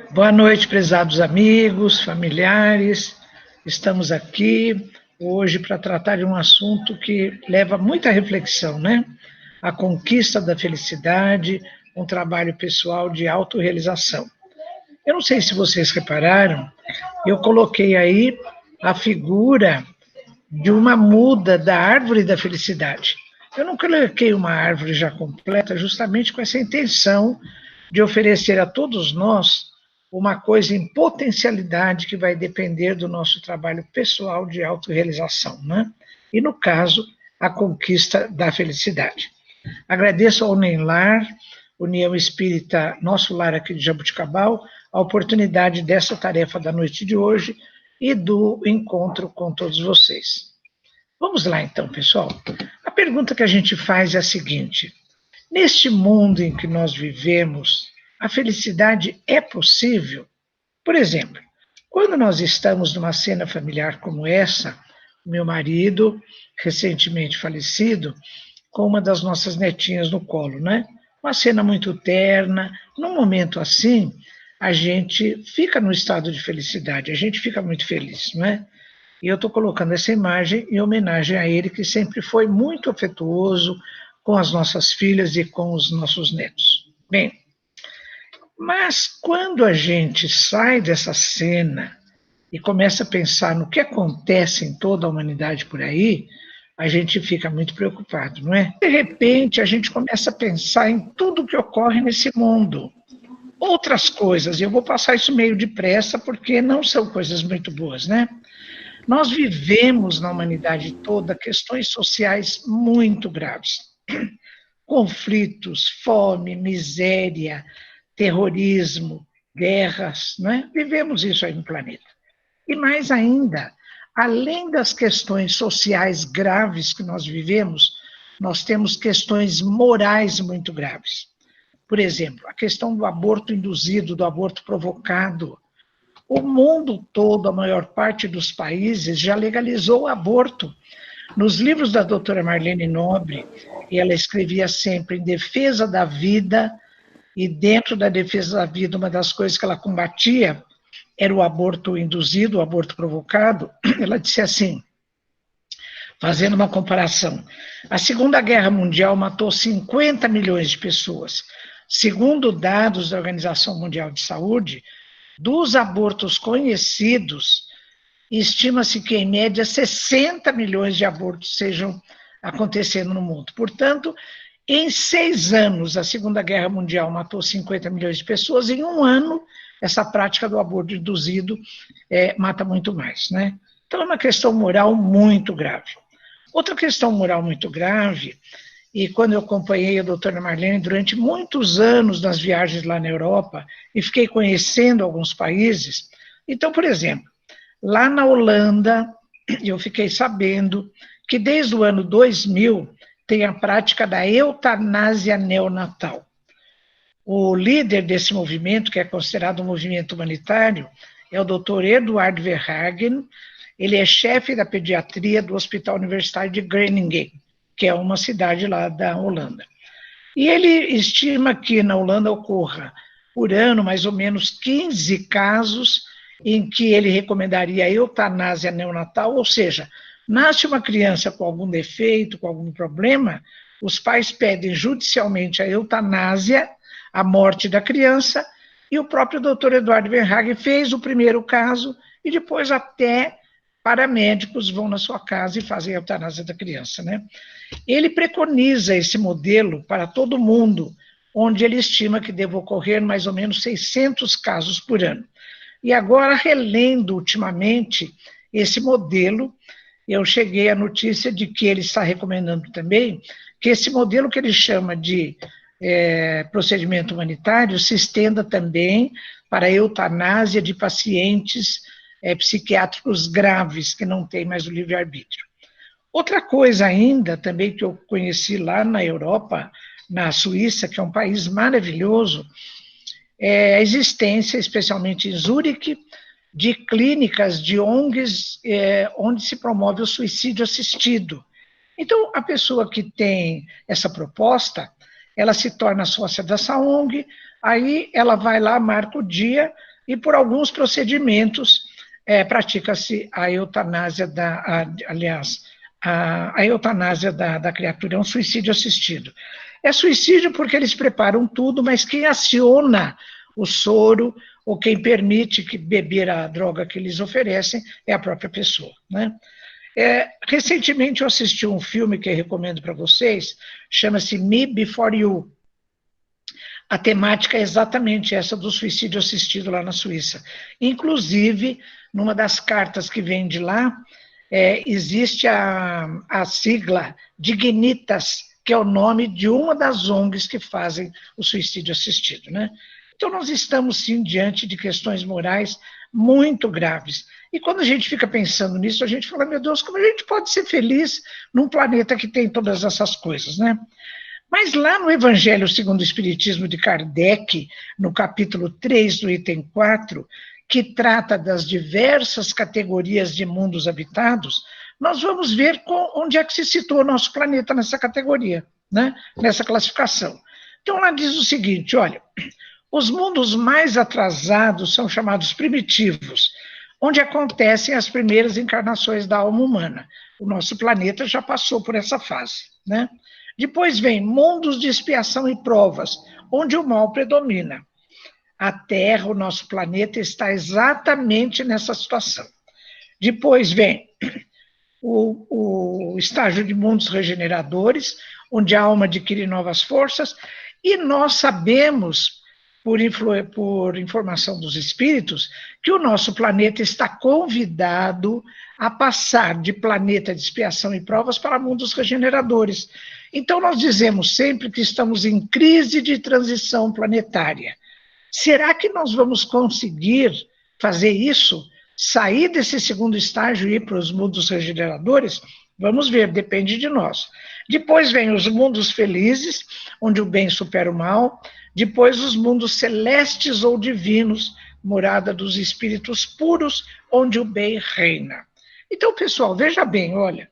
Boa noite, prezados amigos, familiares. Estamos aqui hoje para tratar de um assunto que leva muita reflexão, né? A conquista da felicidade, um trabalho pessoal de autorrealização. Eu não sei se vocês repararam, eu coloquei aí a figura de uma muda da árvore da felicidade. Eu não coloquei uma árvore já completa justamente com essa intenção de oferecer a todos nós uma coisa em potencialidade que vai depender do nosso trabalho pessoal de autorrealização, né? E, no caso, a conquista da felicidade. Agradeço ao Neilar, União Espírita Nosso Lar aqui de Jabuticabal, a oportunidade dessa tarefa da noite de hoje e do encontro com todos vocês. Vamos lá então, pessoal. A pergunta que a gente faz é a seguinte: neste mundo em que nós vivemos, a felicidade é possível? Por exemplo, quando nós estamos numa cena familiar como essa, meu marido, recentemente falecido, com uma das nossas netinhas no colo, né? Uma cena muito terna. Num momento assim, a gente fica no estado de felicidade, a gente fica muito feliz, não é? E eu estou colocando essa imagem em homenagem a ele, que sempre foi muito afetuoso com as nossas filhas e com os nossos netos. Bem, mas quando a gente sai dessa cena e começa a pensar no que acontece em toda a humanidade por aí, a gente fica muito preocupado, não é? De repente, a gente começa a pensar em tudo que ocorre nesse mundo. Outras coisas, e eu vou passar isso meio depressa, porque não são coisas muito boas, né? Nós vivemos na humanidade toda questões sociais muito graves. Conflitos, fome, miséria, terrorismo, guerras, não é? Vivemos isso aí no planeta. E mais ainda, além das questões sociais graves que nós vivemos, nós temos questões morais muito graves. Por exemplo, a questão do aborto induzido, do aborto provocado. O mundo todo, a maior parte dos países, já legalizou o aborto. Nos livros da doutora Marlene Nobre, ela escrevia sempre em defesa da vida, e dentro da defesa da vida, uma das coisas que ela combatia era o aborto induzido, o aborto provocado. Ela disse assim, fazendo uma comparação: a Segunda Guerra Mundial matou 50 milhões de pessoas. Segundo dados da Organização Mundial de Saúde, dos abortos conhecidos, estima-se que, em média, 60 milhões de abortos sejam acontecendo no mundo. Portanto, em 6 anos, a Segunda Guerra Mundial matou 50 milhões de pessoas, em um ano, essa prática do aborto induzido mata muito mais, né? Então, é uma questão moral muito grave. Outra questão moral muito grave, e quando eu acompanhei a doutora Marlene durante muitos anos nas viagens lá na Europa, e fiquei conhecendo alguns países, então, por exemplo, lá na Holanda, eu fiquei sabendo que desde o ano 2000 tem a prática da eutanásia neonatal. O líder desse movimento, que é considerado um movimento humanitário, é o Dr. Eduard Verhagen. Ele é chefe da pediatria do Hospital Universitário de Groningen, que é uma cidade lá da Holanda. E ele estima que na Holanda ocorra por ano mais ou menos 15 casos em que ele recomendaria a eutanásia neonatal, ou seja, nasce uma criança com algum defeito, com algum problema, os pais pedem judicialmente a eutanásia, a morte da criança, e o próprio doutor Eduardo Verhagen fez o primeiro caso, e depois até paramédicos vão na sua casa e fazem a eutanásia da criança, né? Ele preconiza esse modelo para todo mundo, onde ele estima que deva ocorrer mais ou menos 600 casos por ano. E agora, relendo ultimamente esse modelo, eu cheguei à notícia de que ele está recomendando também que esse modelo que ele chama de procedimento humanitário se estenda também para a eutanásia de pacientes psiquiátricos graves, que não têm mais o livre-arbítrio. Outra coisa ainda, também que eu conheci lá na Europa, na Suíça, que é um país maravilhoso, é a existência, especialmente em Zurique, de clínicas, de ONGs, onde se promove o suicídio assistido. Então, a pessoa que tem essa proposta, ela se torna sócia dessa ONG, Aí ela vai lá, marca o dia, e por alguns procedimentos pratica-se a eutanásia a eutanásia da criatura, é um suicídio assistido. É suicídio porque eles preparam tudo, mas quem aciona o soro ou quem permite que beber a droga que eles oferecem é a própria pessoa, né? Recentemente eu assisti um filme que eu recomendo para vocês, chama-se Me Before You. A temática é exatamente essa do suicídio assistido lá na Suíça. Inclusive, numa das cartas que vem de lá, existe a sigla Dignitas, que é o nome de uma das ONGs que fazem o suicídio assistido, né? Então, nós estamos, sim, diante de questões morais muito graves. E quando a gente fica pensando nisso, a gente fala, meu Deus, como a gente pode ser feliz num planeta que tem todas essas coisas, né? Mas lá no Evangelho segundo o Espiritismo de Kardec, no capítulo 3, do item 4, que trata das diversas categorias de mundos habitados, nós vamos ver onde é que se situa o nosso planeta nessa categoria, né? Nessa classificação. Então, lá diz o seguinte, olha, os mundos mais atrasados são chamados primitivos, onde acontecem as primeiras encarnações da alma humana. O nosso planeta já passou por essa fase, né? Depois vem mundos de expiação e provas, onde o mal predomina. A Terra, o nosso planeta, está exatamente nessa situação. Depois vem o estágio de mundos regeneradores, onde a alma adquire novas forças, e nós sabemos, por informação dos espíritos, que o nosso planeta está convidado a passar de planeta de expiação e provas para mundos regeneradores. Então, nós dizemos sempre que estamos em crise de transição planetária. Será que nós vamos conseguir fazer isso? Sair desse segundo estágio e ir para os mundos regeneradores? Vamos ver, depende de nós. Depois vem os mundos felizes, onde o bem supera o mal. Depois os mundos celestes ou divinos, morada dos espíritos puros, onde o bem reina. Então, pessoal, veja bem, olha,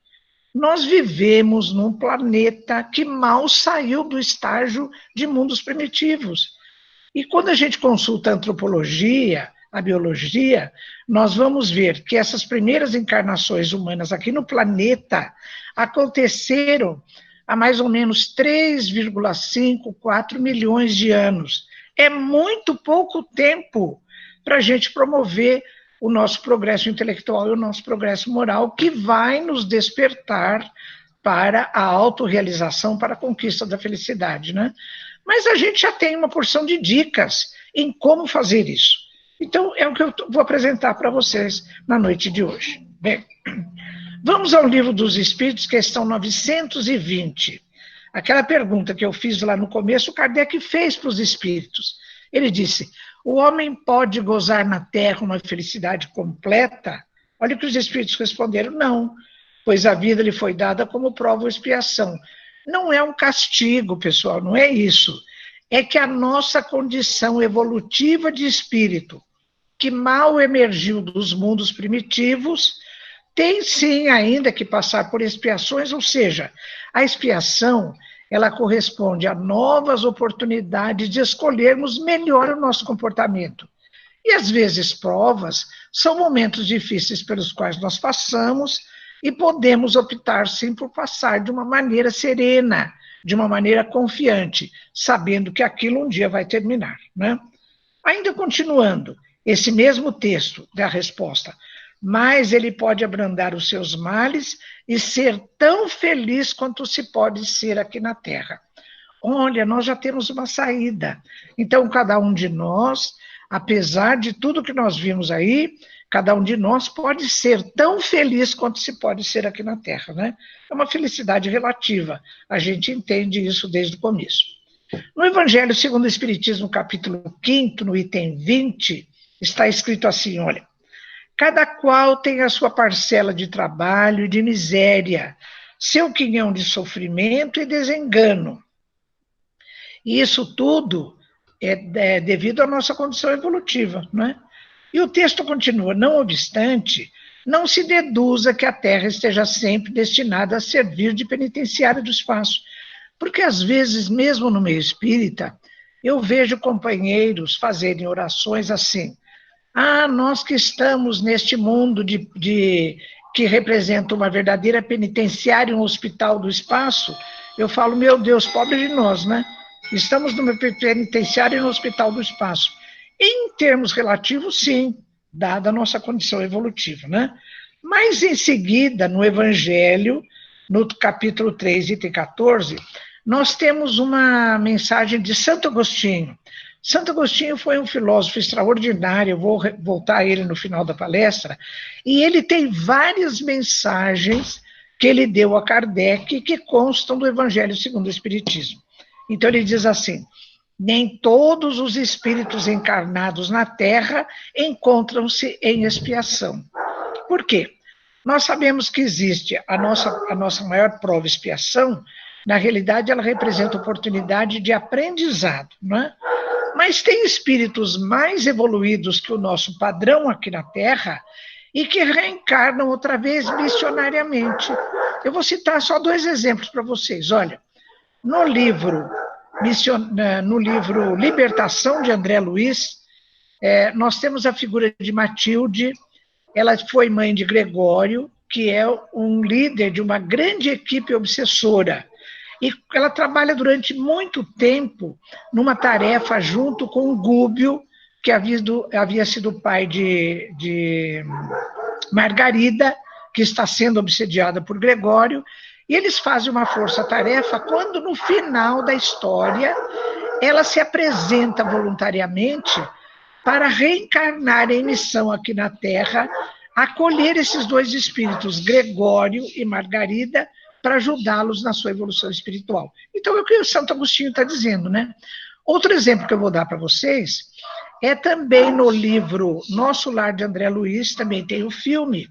nós vivemos num planeta que mal saiu do estágio de mundos primitivos. E quando a gente consulta a antropologia, a biologia, nós vamos ver que essas primeiras encarnações humanas aqui no planeta aconteceram há mais ou menos 3,5, 4 milhões de anos. É muito pouco tempo para a gente promover o nosso progresso intelectual e o nosso progresso moral, que vai nos despertar para a autorrealização, para a conquista da felicidade, né? Mas a gente já tem uma porção de dicas em como fazer isso. Então, é o que eu vou apresentar para vocês na noite de hoje. Bem, vamos ao Livro dos Espíritos, questão 920. Aquela pergunta que eu fiz lá no começo, Kardec fez para os espíritos. Ele disse, o homem pode gozar na Terra uma felicidade completa? Olha o que os espíritos responderam, não, pois a vida lhe foi dada como prova ou expiação. Não é um castigo, pessoal, não é isso. É que a nossa condição evolutiva de espírito, que mal emergiu dos mundos primitivos, tem sim ainda que passar por expiações, ou seja, a expiação, ela corresponde a novas oportunidades de escolhermos melhor o nosso comportamento. E às vezes provas são momentos difíceis pelos quais nós passamos e podemos optar sim por passar de uma maneira serena, de uma maneira confiante, sabendo que aquilo um dia vai terminar, né? Ainda continuando, esse mesmo texto da resposta, mas ele pode abrandar os seus males e ser tão feliz quanto se pode ser aqui na Terra. Olha, nós já temos uma saída. Então, cada um de nós, apesar de tudo que nós vimos aí, cada um de nós pode ser tão feliz quanto se pode ser aqui na Terra, né? É uma felicidade relativa. A gente entende isso desde o começo. No Evangelho segundo o Espiritismo, capítulo 5, no item 20, está escrito assim, olha, cada qual tem a sua parcela de trabalho e de miséria, seu quinhão de sofrimento e desengano. E isso tudo é devido à nossa condição evolutiva, não é? E o texto continua, não obstante, não se deduza que a Terra esteja sempre destinada a servir de penitenciária do espaço, porque às vezes, mesmo no meio espírita, eu vejo companheiros fazerem orações assim: nós que estamos neste mundo que representa uma verdadeira penitenciária, um hospital do espaço, eu falo, meu Deus, pobre de nós, né? Estamos numa penitenciária e no hospital do espaço. Em termos relativos, sim, dada a nossa condição evolutiva, né? Mas, em seguida, no Evangelho, no capítulo 3, item 14, nós temos uma mensagem de Santo Agostinho. Santo Agostinho foi um filósofo extraordinário, eu vou voltar a ele no final da palestra, e ele tem várias mensagens que ele deu a Kardec que constam do Evangelho segundo o Espiritismo. Então ele diz assim: nem todos os espíritos encarnados na Terra encontram-se em expiação. Por quê? Nós sabemos que existe a nossa maior prova, expiação. Na realidade, ela representa oportunidade de aprendizado, não é? Mas tem espíritos mais evoluídos que o nosso padrão aqui na Terra e que reencarnam outra vez missionariamente. Eu vou citar só 2 exemplos para vocês. Olha, no livro Libertação, de André Luiz, nós temos a figura de Matilde. Ela foi mãe de Gregório, que é um líder de uma grande equipe obsessora. E ela trabalha durante muito tempo numa tarefa junto com o Gúbio, que havia sido pai de Margarida, que está sendo obsediada por Gregório, e eles fazem uma força-tarefa quando, no final da história, ela se apresenta voluntariamente para reencarnar em missão aqui na Terra, acolher esses 2 espíritos, Gregório e Margarida, para ajudá-los na sua evolução espiritual. Então, é o que o Santo Agostinho está dizendo, né? Outro exemplo que eu vou dar para vocês é também no livro Nosso Lar, de André Luiz, também tem o filme.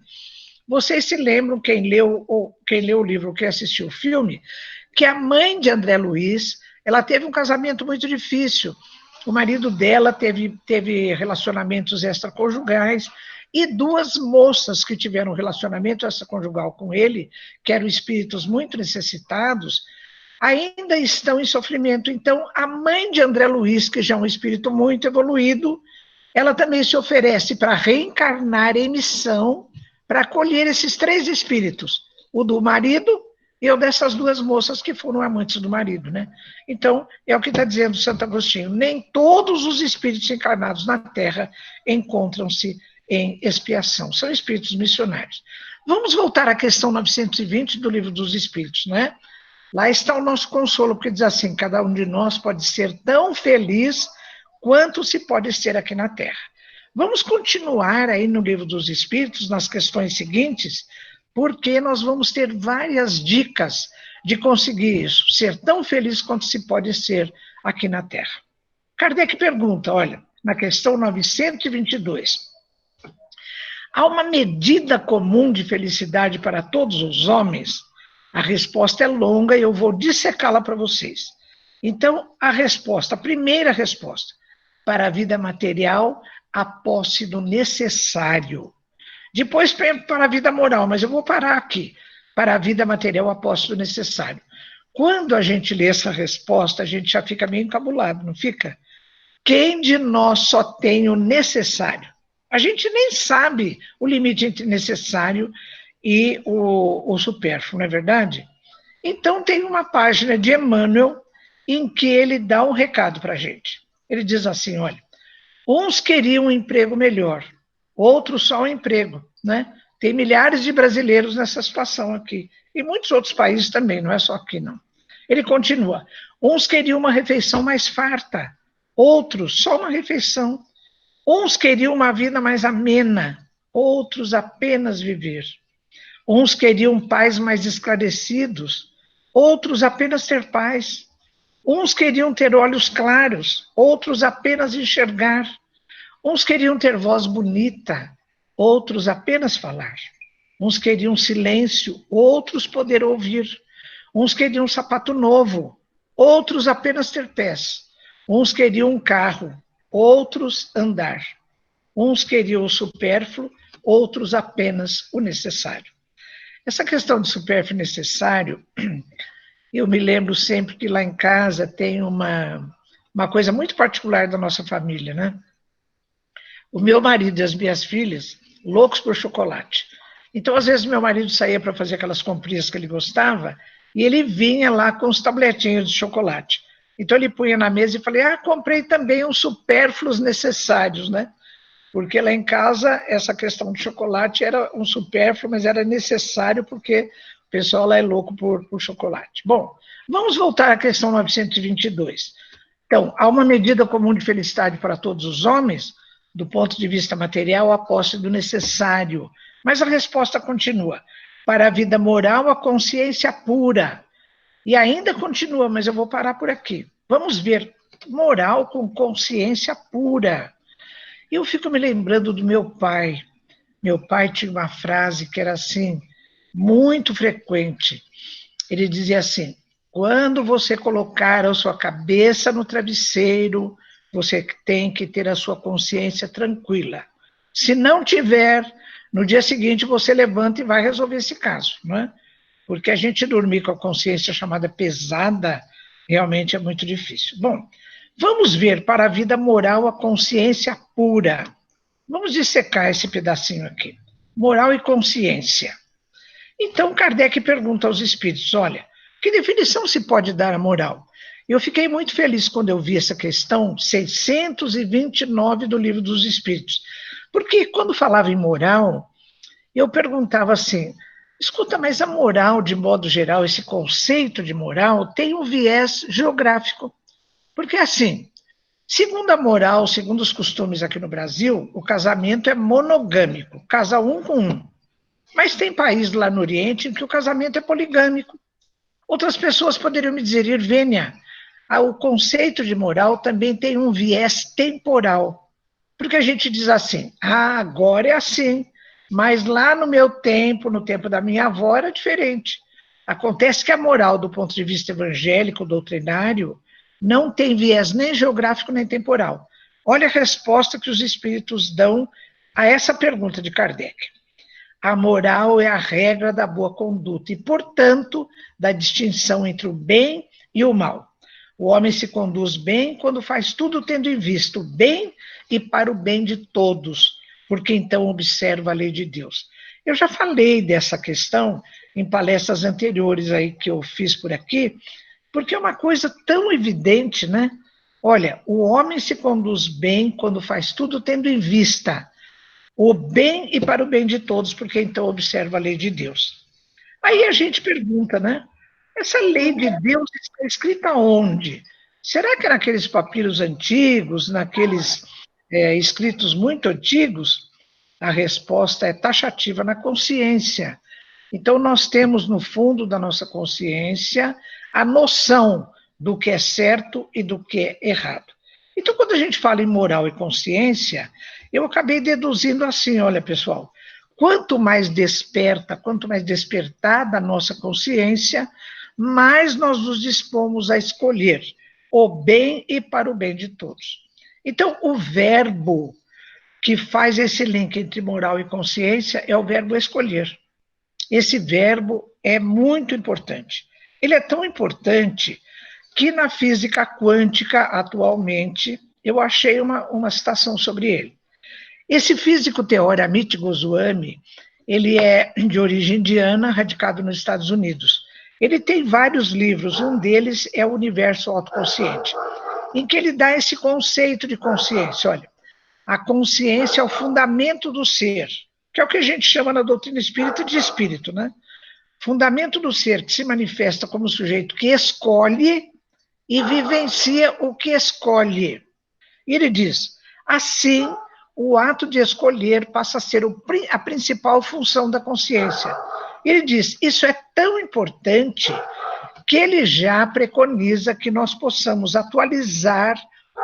Vocês se lembram, quem leu o livro ou quem assistiu o filme, que a mãe de André Luiz, ela teve um casamento muito difícil. O marido dela teve relacionamentos extraconjugais, e 2 moças que tiveram relacionamento extraconjugal com ele, que eram espíritos muito necessitados, ainda estão em sofrimento. Então, a mãe de André Luiz, que já é um espírito muito evoluído, ela também se oferece para reencarnar em missão, para acolher esses 3 espíritos, o do marido e o dessas 2 moças que foram amantes do marido, né? Então, é o que está dizendo Santo Agostinho: nem todos os espíritos encarnados na Terra encontram-se em expiação, são espíritos missionários. Vamos voltar à questão 920 do Livro dos Espíritos, não é? Lá está o nosso consolo, porque diz assim: cada um de nós pode ser tão feliz quanto se pode ser aqui na Terra. Vamos continuar aí no Livro dos Espíritos, nas questões seguintes, porque nós vamos ter várias dicas de conseguir isso, ser tão feliz quanto se pode ser aqui na Terra. Kardec pergunta, olha, na questão 922, há uma medida comum de felicidade para todos os homens? A resposta é longa e eu vou dissecá-la para vocês. Então, a primeira resposta, para a vida material, a posse do necessário. Depois, para a vida moral, mas eu vou parar aqui. Para a vida material, a posse do necessário. Quando a gente lê essa resposta, a gente já fica meio encabulado, não fica? Quem de nós só tem o necessário? A gente nem sabe o limite entre necessário e o supérfluo, não é verdade? Então, tem uma página de Emmanuel em que ele dá um recado para a gente. Ele diz assim, olha, uns queriam um emprego melhor, outros só um emprego, né? Tem milhares de brasileiros nessa situação aqui, e muitos outros países também, não é só aqui, não. Ele continua, uns queriam uma refeição mais farta, outros só uma refeição. Uns queriam uma vida mais amena, outros apenas viver. Uns queriam pais mais esclarecidos, outros apenas ter paz. Uns queriam ter olhos claros, outros apenas enxergar. Uns queriam ter voz bonita, outros apenas falar. Uns queriam silêncio, outros poder ouvir. Uns queriam um sapato novo, outros apenas ter pés. Uns queriam um carro, outros andar. Uns queriam o supérfluo, outros apenas o necessário. Essa questão de supérfluo e necessário, eu me lembro sempre que lá em casa tem uma uma coisa muito particular da nossa família, né? O meu marido e as minhas filhas, loucos por chocolate. Então, às vezes, meu marido saía para fazer aquelas comprinhas que ele gostava e ele vinha lá com os tabletinhos de chocolate. Então, ele punha na mesa e falei, comprei também uns supérfluos necessários, né? Porque lá em casa, essa questão de chocolate era um supérfluo, mas era necessário porque o pessoal lá é louco por chocolate. Bom, vamos voltar à questão 922. Então, há uma medida comum de felicidade para todos os homens, do ponto de vista material, a posse do necessário. Mas a resposta continua. Para a vida moral, a consciência pura. E ainda continua, mas eu vou parar por aqui. Vamos ver. Moral com consciência pura. Eu fico me lembrando do meu pai. Meu pai tinha uma frase que era assim, muito frequente. Ele dizia assim, quando você colocar a sua cabeça no travesseiro, você tem que ter a sua consciência tranquila. Se não tiver, no dia seguinte você levanta e vai resolver esse caso, não é? Porque a gente dormir com a consciência chamada pesada realmente é muito difícil. Bom, vamos ver para a vida moral a consciência pura. Vamos dissecar esse pedacinho aqui. Moral e consciência. Então Kardec pergunta aos espíritos, olha, que definição se pode dar à moral? Eu fiquei muito feliz quando eu vi essa questão 629 do Livro dos Espíritos, porque quando falava em moral, eu perguntava assim, escuta, mas a moral, de modo geral, esse conceito de moral, tem um viés geográfico. Porque assim, segundo a moral, segundo os costumes aqui no Brasil, o casamento é monogâmico, casa um com um. Mas tem país lá no Oriente em que o casamento é poligâmico. Outras pessoas poderiam me dizer, Irvênia, o conceito de moral também tem um viés temporal. Porque a gente diz assim, agora é assim, mas lá no meu tempo, no tempo da minha avó, era diferente. Acontece que a moral, do ponto de vista evangélico, doutrinário, não tem viés nem geográfico nem temporal. Olha a resposta que os espíritos dão a essa pergunta de Kardec. A moral é a regra da boa conduta e, portanto, da distinção entre o bem e o mal. O homem se conduz bem quando faz tudo tendo em vista o bem e para o bem de todos, porque então observa a lei de Deus. Eu já falei dessa questão em palestras anteriores aí que eu fiz por aqui, porque é uma coisa tão evidente, né? Olha, o homem se conduz bem quando faz tudo tendo em vista o bem e para o bem de todos, porque então observa a lei de Deus. Aí a gente pergunta, né? Essa lei de Deus está escrita onde? Será que é naqueles papiros antigos, naqueles escritos muito antigos? A resposta é taxativa na consciência. Então, nós temos no fundo da nossa consciência a noção do que é certo e do que é errado. Então, quando a gente fala em moral e consciência, eu acabei deduzindo assim, olha, pessoal, quanto mais desperta, quanto mais despertada a nossa consciência, mais nós nos dispomos a escolher o bem e para o bem de todos. Então, o verbo que faz esse link entre moral e consciência é o verbo escolher. Esse verbo é muito importante. Ele é tão importante que na física quântica, atualmente, eu achei uma citação sobre ele. Esse físico teórico, Amit Goswami, ele é de origem indiana, radicado nos Estados Unidos. Ele tem vários livros, um deles é o Universo Autoconsciente, em que ele dá esse conceito de consciência. Olha, a consciência é o fundamento do ser, que é o que a gente chama na doutrina espírita de espírito, né? Fundamento do ser que se manifesta como sujeito que escolhe e vivencia o que escolhe. E ele diz, assim, o ato de escolher passa a ser a principal função da consciência. Ele diz, isso é tão importante que ele já preconiza que nós possamos atualizar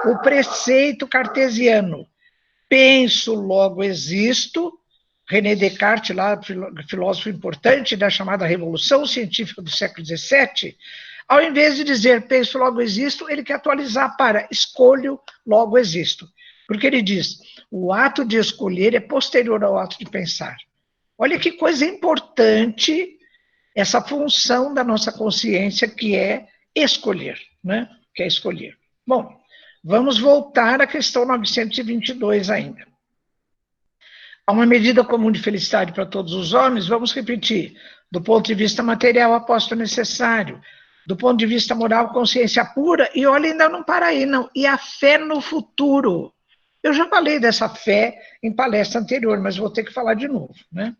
o preceito cartesiano. Penso, logo existo. René Descartes, lá, filósofo importante da chamada Revolução Científica do século XVII, ao invés de dizer penso, logo existo, ele quer atualizar para escolho, logo existo. Porque ele diz, o ato de escolher é posterior ao ato de pensar. Olha que coisa importante essa função da nossa consciência que é escolher, né? Que é escolher. Bom, Vamos voltar à questão 922 ainda. Há uma medida comum de felicidade para todos os homens, vamos repetir. Do ponto de vista material, aposto necessário. Do ponto de vista moral, consciência pura. E olha, ainda não para aí, não. E a fé no futuro. Eu já falei dessa fé em palestra anterior, mas vou ter que falar de novo, né?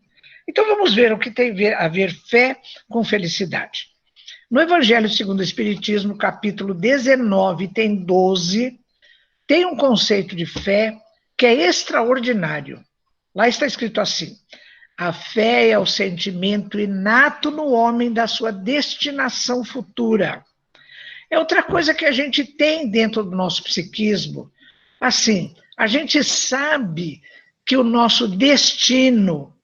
Então vamos ver o que tem a ver fé com felicidade. No Evangelho segundo o Espiritismo, capítulo 19, tem 12, tem um conceito de fé que é extraordinário. Lá está escrito assim: a fé é o sentimento inato no homem da sua destinação futura. É outra coisa que a gente tem dentro do nosso psiquismo. Assim, a gente sabe que o nosso destino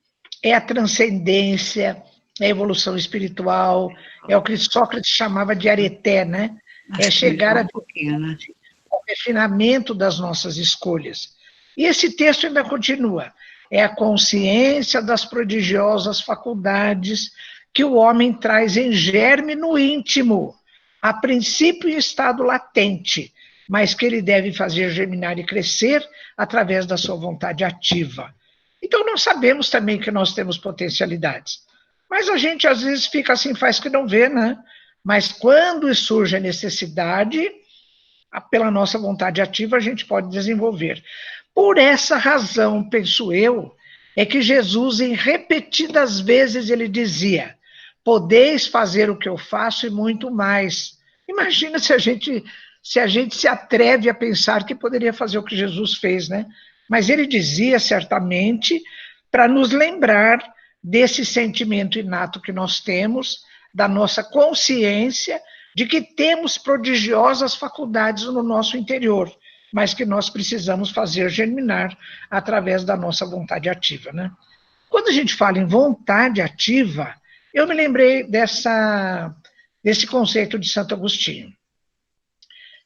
é a transcendência, é a evolução espiritual, é o que Sócrates chamava de areté, né? É chegar ao refinamento das nossas escolhas. E esse texto ainda continua. É a consciência das prodigiosas faculdades que o homem traz em germe no íntimo, a princípio em estado latente, mas que ele deve fazer germinar e crescer através da sua vontade ativa. Então, nós sabemos também que nós temos potencialidades, mas a gente às vezes fica assim, faz que não vê, né? Mas quando surge a necessidade, pela nossa vontade ativa, a gente pode desenvolver. Por essa razão, penso eu, é que Jesus, em repetidas vezes, ele dizia: podeis fazer o que eu faço e muito mais. Imagina se a gente se atreve a pensar que poderia fazer o que Jesus fez, né? Mas ele dizia, certamente, para nos lembrar desse sentimento inato que nós temos, da nossa consciência de que temos prodigiosas faculdades no nosso interior, mas que nós precisamos fazer germinar através da nossa vontade ativa, né? Quando a gente fala em vontade ativa, eu me lembrei desse conceito de Santo Agostinho.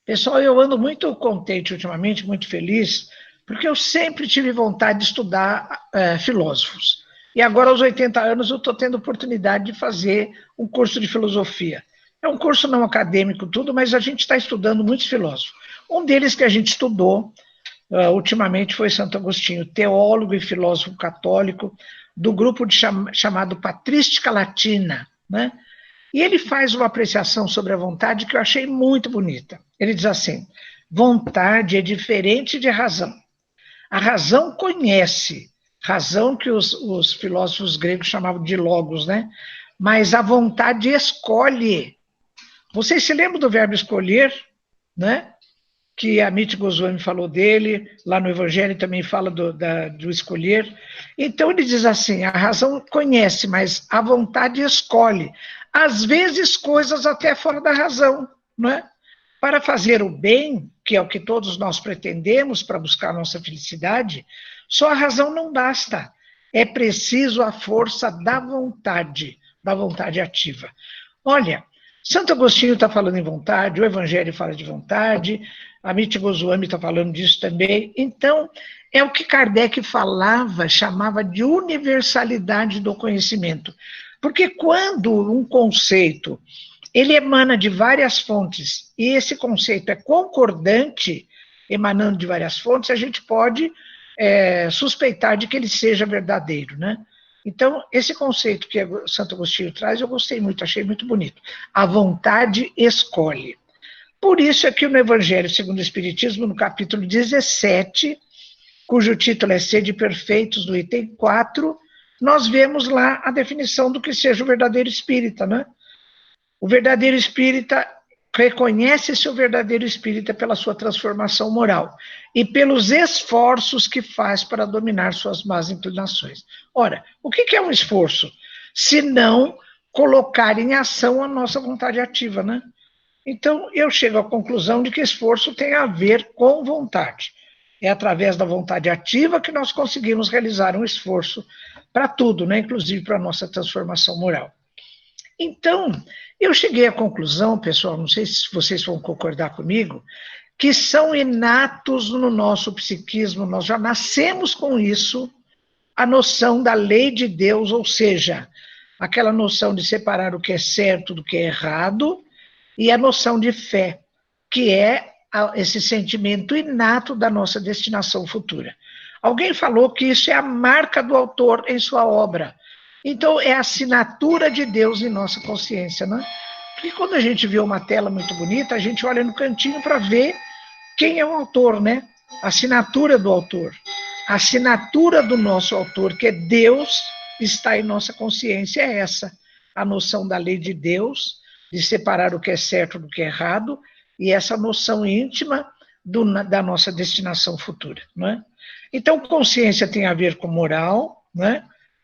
Pessoal, eu ando muito contente ultimamente, muito feliz, porque eu sempre tive vontade de estudar filósofos. E agora, aos 80 anos, eu estou tendo oportunidade de fazer um curso de filosofia. É um curso não acadêmico, tudo, mas a gente está estudando muitos filósofos. Um deles que a gente estudou ultimamente foi Santo Agostinho, teólogo e filósofo católico, do grupo chamado Patrística Latina, né? E ele faz uma apreciação sobre a vontade que eu achei muito bonita. Ele diz assim: vontade é diferente de razão. A razão conhece, razão que os filósofos gregos chamavam de logos, né? Mas a vontade escolhe. Vocês se lembram do verbo escolher, né? Que a Amit Goswami falou dele, lá no Evangelho também fala do escolher. Então ele diz assim: a razão conhece, mas a vontade escolhe. Às vezes coisas até fora da razão, não é? Para fazer o bem, que é o que todos nós pretendemos para buscar a nossa felicidade, só a razão não basta. É preciso a força da vontade ativa. Olha, Santo Agostinho está falando em vontade, o Evangelho fala de vontade, a Amit Goswami está falando disso também. Então, é o que Kardec falava, chamava de universalidade do conhecimento. Porque quando um conceito, ele emana de várias fontes, e esse conceito é concordante, emanando de várias fontes, a gente pode suspeitar de que ele seja verdadeiro, né? Então, esse conceito que Santo Agostinho traz, eu gostei muito, achei muito bonito. A vontade escolhe. Por isso é que no Evangelho segundo o Espiritismo, no capítulo 17, cujo título é Sede Perfeitos, no item 4, nós vemos lá a definição do que seja o verdadeiro espírita, né? O verdadeiro espírita reconhece-se o verdadeiro espírita pela sua transformação moral e pelos esforços que faz para dominar suas más inclinações. Ora, o que é um esforço? Se não colocar em ação a nossa vontade ativa, né? Então, eu chego à conclusão de que esforço tem a ver com vontade. É através da vontade ativa que nós conseguimos realizar um esforço para tudo, né? Inclusive para a nossa transformação moral. Então, eu cheguei à conclusão, pessoal, não sei se vocês vão concordar comigo, que são inatos no nosso psiquismo, nós já nascemos com isso, a noção da lei de Deus, ou seja, aquela noção de separar o que é certo do que é errado, e a noção de fé, que é esse sentimento inato da nossa destinação futura. Alguém falou que isso é a marca do autor em sua obra. Então, é a assinatura de Deus em nossa consciência, né? Porque quando a gente vê uma tela muito bonita, a gente olha no cantinho para ver quem é o autor, né? A assinatura do autor. A assinatura do nosso autor, que é Deus, está em nossa consciência, é essa. A noção da lei de Deus, de separar o que é certo do que é errado, e essa noção íntima da nossa destinação futura, não é? Então, consciência tem a ver com moral, né?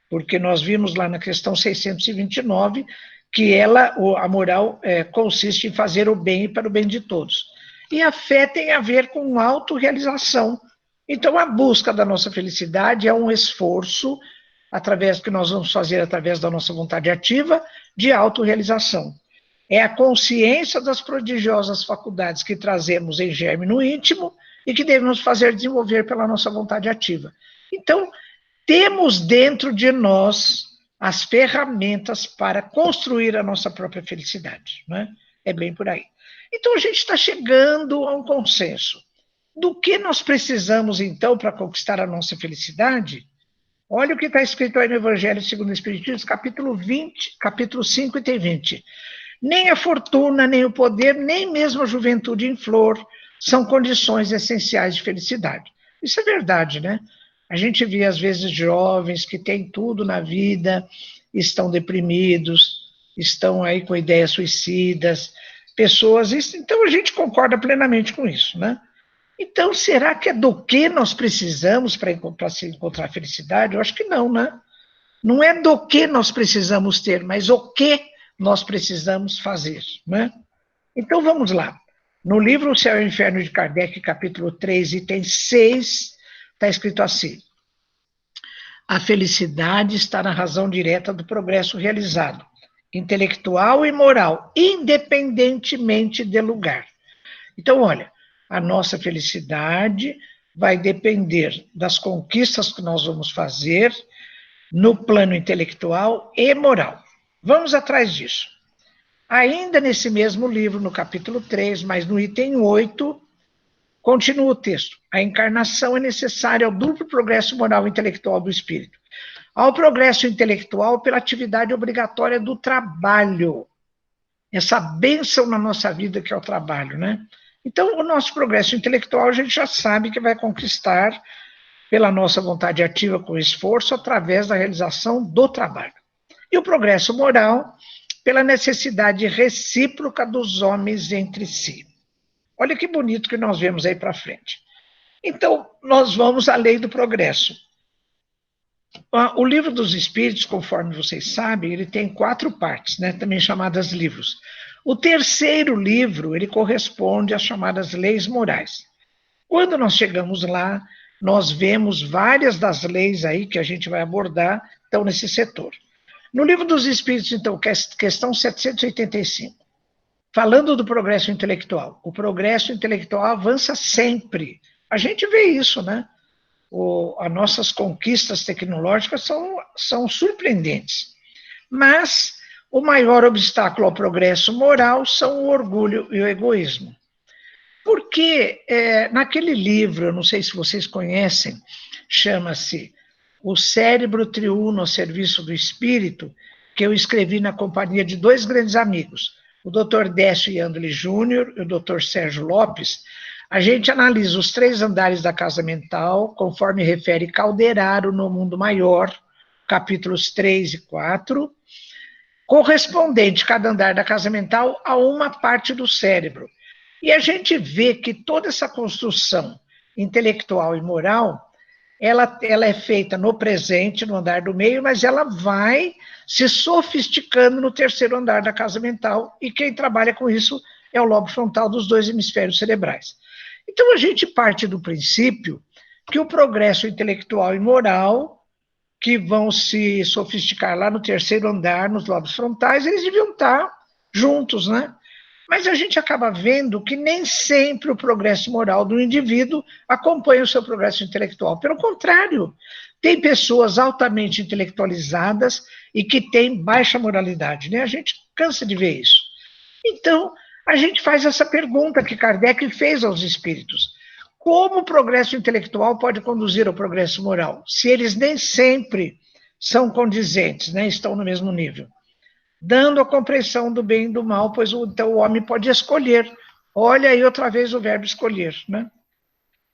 Porque nós vimos lá na questão 629 que a moral consiste em fazer o bem e para o bem de todos. E a fé tem a ver com autorrealização. Então, a busca da nossa felicidade é um esforço, que nós vamos fazer através da nossa vontade ativa, de autorrealização. É a consciência das prodigiosas faculdades que trazemos em germe no íntimo e que devemos fazer desenvolver pela nossa vontade ativa. Então, temos dentro de nós as ferramentas para construir a nossa própria felicidade, né? É bem por aí. Então, a gente está chegando a um consenso. Do que nós precisamos, então, para conquistar a nossa felicidade? Olha o que está escrito aí no Evangelho segundo o Espiritismo, capítulo 20, capítulo 5, item 20. Nem a fortuna, nem o poder, nem mesmo a juventude em flor são condições essenciais de felicidade. Isso é verdade, né? A gente vê, às vezes, jovens que têm tudo na vida, estão deprimidos, estão aí com ideias suicidas, pessoas... Então, a gente concorda plenamente com isso, né? Então, será que é do que nós precisamos para se encontrar felicidade? Eu acho que não, né? Não é do que nós precisamos ter, mas o que nós precisamos fazer, né? Então, vamos lá. No livro O Céu e o Inferno de Kardec, capítulo 3, item 6, está escrito assim: a felicidade está na razão direta do progresso realizado, intelectual e moral, independentemente de lugar. Então, olha, a nossa felicidade vai depender das conquistas que nós vamos fazer no plano intelectual e moral. Vamos atrás disso. Ainda nesse mesmo livro, no capítulo 3, mas no item 8, continua o texto. A encarnação é necessária ao duplo progresso moral e intelectual do espírito. Ao progresso intelectual pela atividade obrigatória do trabalho. Essa bênção na nossa vida que é o trabalho, né? Então, o nosso progresso intelectual a gente já sabe que vai conquistar pela nossa vontade ativa com esforço através da realização do trabalho. E o progresso moral pela necessidade recíproca dos homens entre si. Olha que bonito que nós vemos aí para frente. Então, nós vamos à lei do progresso. O Livro dos Espíritos, conforme vocês sabem, ele tem 4 partes, né, também chamadas livros. O terceiro livro, ele corresponde às chamadas leis morais. Quando nós chegamos lá, nós vemos várias das leis aí que a gente vai abordar, estão nesse setor. No Livro dos Espíritos, então, questão 785, falando do progresso intelectual. O progresso intelectual avança sempre. A gente vê isso, né? As nossas conquistas tecnológicas são surpreendentes. Mas o maior obstáculo ao progresso moral são o orgulho e o egoísmo. Porque naquele livro, eu não sei se vocês conhecem, chama-se O Cérebro Triuno ao Serviço do Espírito, que eu escrevi na companhia de 2 grandes amigos, o Dr. Décio Yandley Júnior e o Dr. Sérgio Lopes. A gente analisa os 3 andares da casa mental, conforme refere Calderaro no Mundo Maior, capítulos 3 e 4, correspondente cada andar da casa mental a uma parte do cérebro. E a gente vê que toda essa construção intelectual e moral, ela é feita no presente, no andar do meio, mas ela vai se sofisticando no terceiro andar da casa mental, e quem trabalha com isso é o lobo frontal dos 2 hemisférios cerebrais. Então, a gente parte do princípio que o progresso intelectual e moral, que vão se sofisticar lá no terceiro andar, nos lobos frontais, eles deviam estar juntos, né? Mas a gente acaba vendo que nem sempre o progresso moral do indivíduo acompanha o seu progresso intelectual. Pelo contrário, tem pessoas altamente intelectualizadas e que têm baixa moralidade, né? A gente cansa de ver isso. Então, a gente faz essa pergunta que Kardec fez aos espíritos. Como o progresso intelectual pode conduzir ao progresso moral, se eles nem sempre são condizentes, né, estão no mesmo nível? Dando a compreensão do bem e do mal, pois então o homem pode escolher. Olha aí outra vez o verbo escolher, né?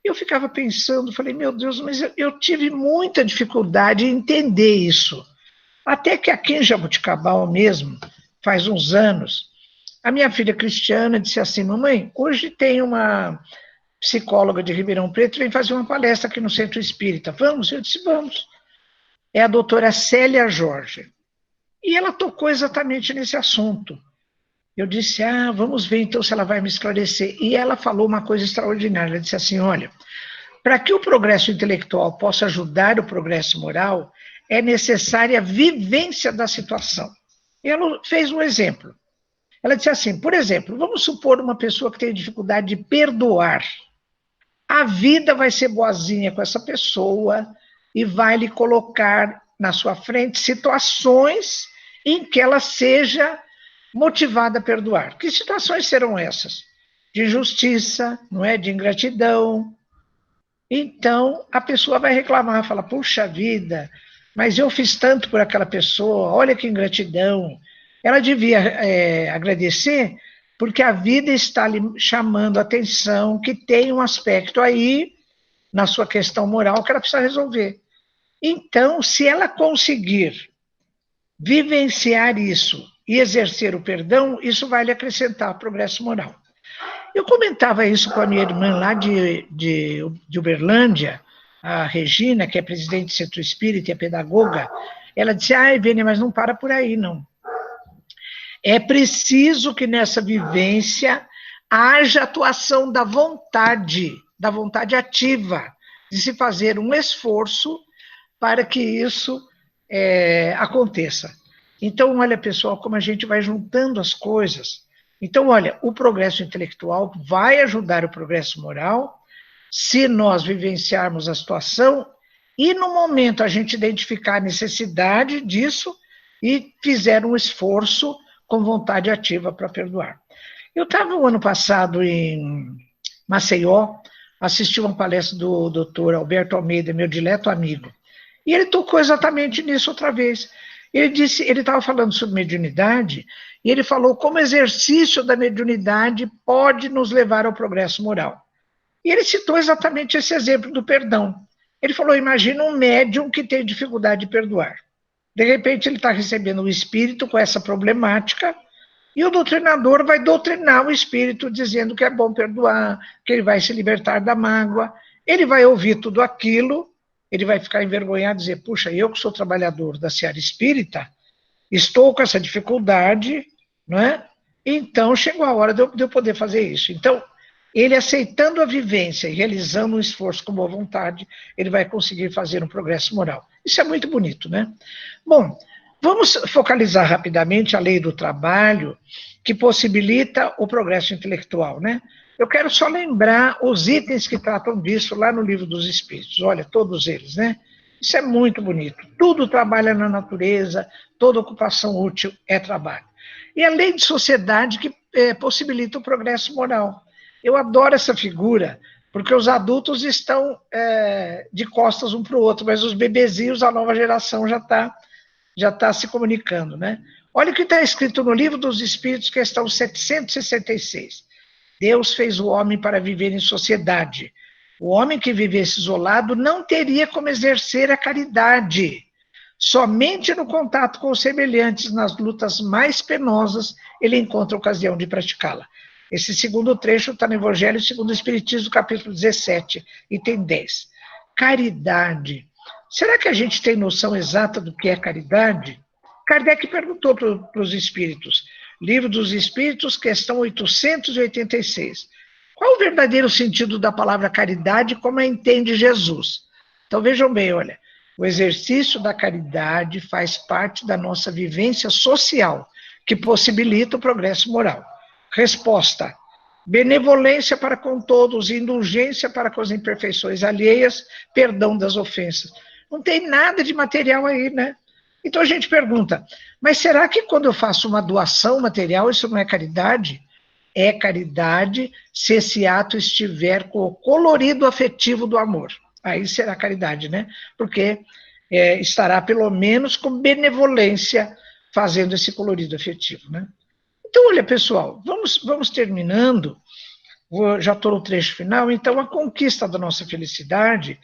Eu ficava pensando, falei, meu Deus, mas eu tive muita dificuldade em entender isso. Até que aqui em Jaboticabal mesmo, faz uns anos, a minha filha Cristiana disse assim, mamãe, hoje tem uma psicóloga de Ribeirão Preto, vem fazer uma palestra aqui no Centro Espírita. Vamos? Eu disse, vamos. É a doutora Célia Jorge. E ela tocou exatamente nesse assunto. Eu disse, vamos ver então se ela vai me esclarecer. E ela falou uma coisa extraordinária. Ela disse assim, olha, para que o progresso intelectual possa ajudar o progresso moral, é necessária a vivência da situação. E ela fez um exemplo. Ela disse assim, por exemplo, vamos supor uma pessoa que tem dificuldade de perdoar. A vida vai ser boazinha com essa pessoa e vai lhe colocar na sua frente situações em que ela seja motivada a perdoar. Que situações serão essas? De injustiça, não é? De ingratidão. Então, a pessoa vai reclamar, fala, puxa vida, mas eu fiz tanto por aquela pessoa, olha que ingratidão. Ela devia agradecer, porque a vida está lhe chamando a atenção que tem um aspecto aí, na sua questão moral, que ela precisa resolver. Então, se ela conseguir vivenciar isso e exercer o perdão, isso vai lhe acrescentar progresso moral. Eu comentava isso com a minha irmã lá de Uberlândia, a Regina, que é presidente do Centro Espírita e é pedagoga. Ela disse, Vênia, mas não para por aí, não. É preciso que nessa vivência haja atuação da vontade ativa, de se fazer um esforço para que isso aconteça. Então, olha, pessoal, como a gente vai juntando as coisas. Então, olha, o progresso intelectual vai ajudar o progresso moral se nós vivenciarmos a situação e, no momento, a gente identificar a necessidade disso e fizer um esforço com vontade ativa para perdoar. Eu estava o ano passado em Maceió, assisti uma palestra do Dr. Alberto Almeida, meu dileto amigo, e ele tocou exatamente nisso outra vez. Ele estava falando sobre mediunidade, e ele falou como o exercício da mediunidade pode nos levar ao progresso moral. E ele citou exatamente esse exemplo do perdão. Ele falou, imagina um médium que tem dificuldade de perdoar. De repente ele está recebendo o espírito com essa problemática, e o doutrinador vai doutrinar o espírito dizendo que é bom perdoar, que ele vai se libertar da mágoa. Ele vai ouvir tudo aquilo, ele vai ficar envergonhado e dizer, puxa, eu que sou trabalhador da seara espírita, estou com essa dificuldade, não é? Então chegou a hora de eu poder fazer isso. Então, ele aceitando a vivência e realizando um esforço com boa vontade, ele vai conseguir fazer um progresso moral. Isso é muito bonito, né? Bom, vamos focalizar rapidamente a lei do trabalho, que possibilita o progresso intelectual, né? Eu quero só lembrar os itens que tratam disso lá no Livro dos Espíritos. Olha, todos eles, né? Isso é muito bonito. Tudo trabalha na natureza, toda ocupação útil é trabalho. E a lei de sociedade que possibilita o progresso moral. Eu adoro essa figura, porque os adultos estão de costas um para o outro, mas os bebezinhos, a nova geração já tá se comunicando, né? Olha o que está escrito no Livro dos Espíritos, questão 766. Deus fez o homem para viver em sociedade. O homem que vivesse isolado não teria como exercer a caridade. Somente no contato com os semelhantes, nas lutas mais penosas, ele encontra ocasião de praticá-la. Esse segundo trecho está no Evangelho segundo o Espiritismo, capítulo 17, item 10. Caridade. Será que a gente tem noção exata do que é caridade? Kardec perguntou para os espíritos, Livro dos Espíritos, questão 886. Qual o verdadeiro sentido da palavra caridade, como a entende Jesus? Então vejam bem, olha, o exercício da caridade faz parte da nossa vivência social, que possibilita o progresso moral. Resposta: benevolência para com todos, indulgência para com as imperfeições alheias, perdão das ofensas. Não tem nada de material aí, né? Então a gente pergunta, mas será que quando eu faço uma doação material, isso não é caridade? é caridade se esse ato estiver com o colorido afetivo do amor. Aí será caridade, né? Porque estará pelo menos com benevolência fazendo esse colorido afetivo, né? Então, olha, pessoal, vamos terminando. Já estou no trecho final. Então, a conquista da nossa felicidade,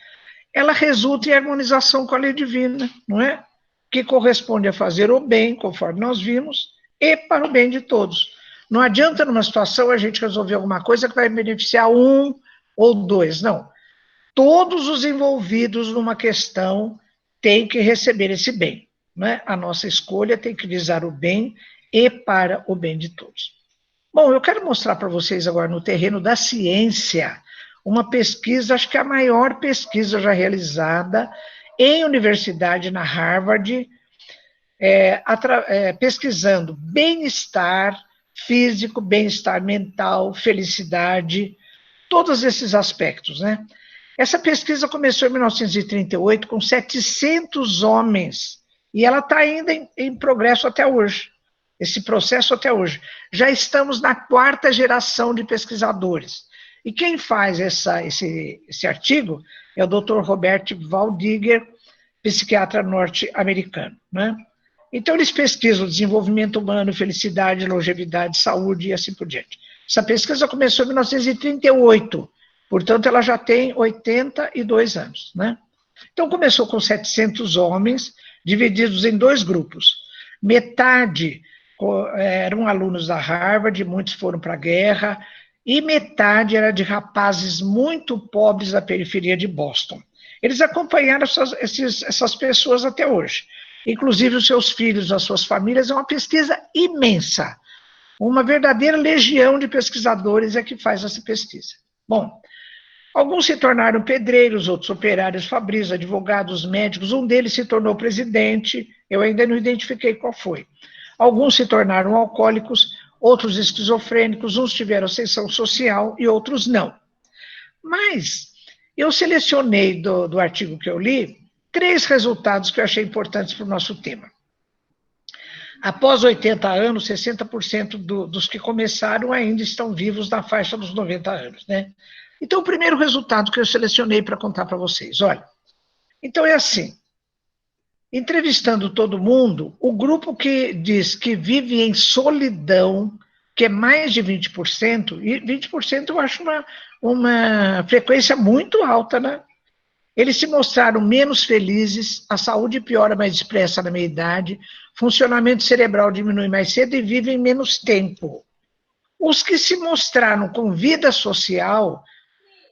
ela resulta em harmonização com a lei divina, não é? Que corresponde a fazer o bem, conforme nós vimos, e para o bem de todos. Não adianta, numa situação, a gente resolver alguma coisa que vai beneficiar um ou dois, não. Todos os envolvidos numa questão têm que receber esse bem, né? A nossa escolha tem que visar o bem e para o bem de todos. Bom, eu quero mostrar para vocês agora no terreno da ciência uma pesquisa, acho que é a maior pesquisa já realizada em universidade na Harvard, pesquisando bem-estar físico, bem-estar mental, felicidade, todos esses aspectos, né? Essa pesquisa começou em 1938 com 700 homens e ela está ainda em progresso até hoje. Esse processo até hoje. Já estamos na 4ª geração de pesquisadores. E quem faz esse artigo é o Dr. Robert Waldinger, psiquiatra norte-americano, né? Então, eles pesquisam desenvolvimento humano, felicidade, longevidade, saúde e assim por diante. Essa pesquisa começou em 1938, portanto, ela já tem 82 anos, né? Então, começou com 700 homens, divididos em 2 grupos. Metade eram alunos da Harvard, muitos foram para a guerra, e metade era de rapazes muito pobres da periferia de Boston. Eles acompanharam essas pessoas até hoje, inclusive os seus filhos, as suas famílias. É uma pesquisa imensa, uma verdadeira legião de pesquisadores é que faz essa pesquisa. Bom, alguns se tornaram pedreiros, outros operários fabris, advogados, médicos, um deles se tornou presidente, eu ainda não identifiquei qual foi. Alguns se tornaram alcoólicos, outros esquizofrênicos, uns tiveram ascensão social e outros não. Mas eu selecionei do artigo que eu li 3 resultados que eu achei importantes para o nosso tema. Após 80 anos, 60% dos que começaram ainda estão vivos na faixa dos 90 anos, né? Então, o primeiro resultado que eu selecionei para contar para vocês, olha. Então, é assim. Entrevistando todo mundo, o grupo que diz que vive em solidão, que é mais de 20%, e 20% eu acho uma frequência muito alta, né? Eles se mostraram menos felizes, a saúde piora mais depressa na meia-idade, funcionamento cerebral diminui mais cedo e vivem menos tempo. Os que se mostraram com vida social,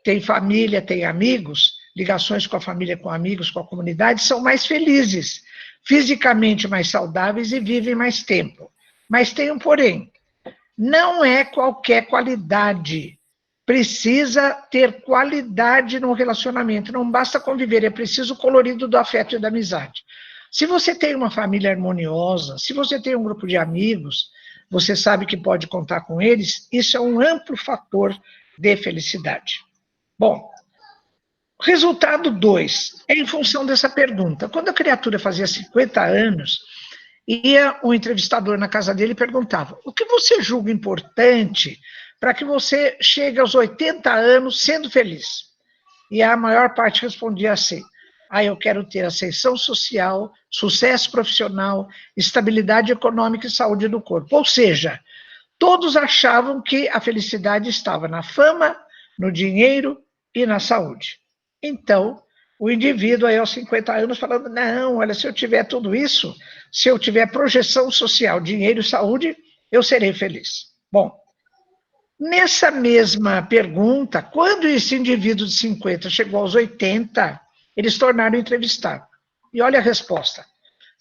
têm família, têm amigos, ligações com a família, com amigos, com a comunidade, são mais felizes, fisicamente mais saudáveis e vivem mais tempo. Mas tem um porém, não é qualquer qualidade, precisa ter qualidade no relacionamento, não basta conviver, é preciso o colorido do afeto e da amizade. Se você tem uma família harmoniosa, se você tem um grupo de amigos, você sabe que pode contar com eles, isso é um amplo fator de felicidade. Bom, resultado 2, é em função dessa pergunta. Quando a criatura fazia 50 anos, ia um entrevistador na casa dele e perguntava: o que você julga importante para que você chegue aos 80 anos sendo feliz? E a maior parte respondia assim: eu quero ter ascensão social, sucesso profissional, estabilidade econômica e saúde do corpo. Ou seja, todos achavam que a felicidade estava na fama, no dinheiro e na saúde. Então, o indivíduo aí aos 50 anos falando: não, olha, se eu tiver tudo isso, se eu tiver projeção social, dinheiro e saúde, eu serei feliz. Bom, nessa mesma pergunta, quando esse indivíduo de 50 chegou aos 80, eles tornaram entrevistar. E olha a resposta.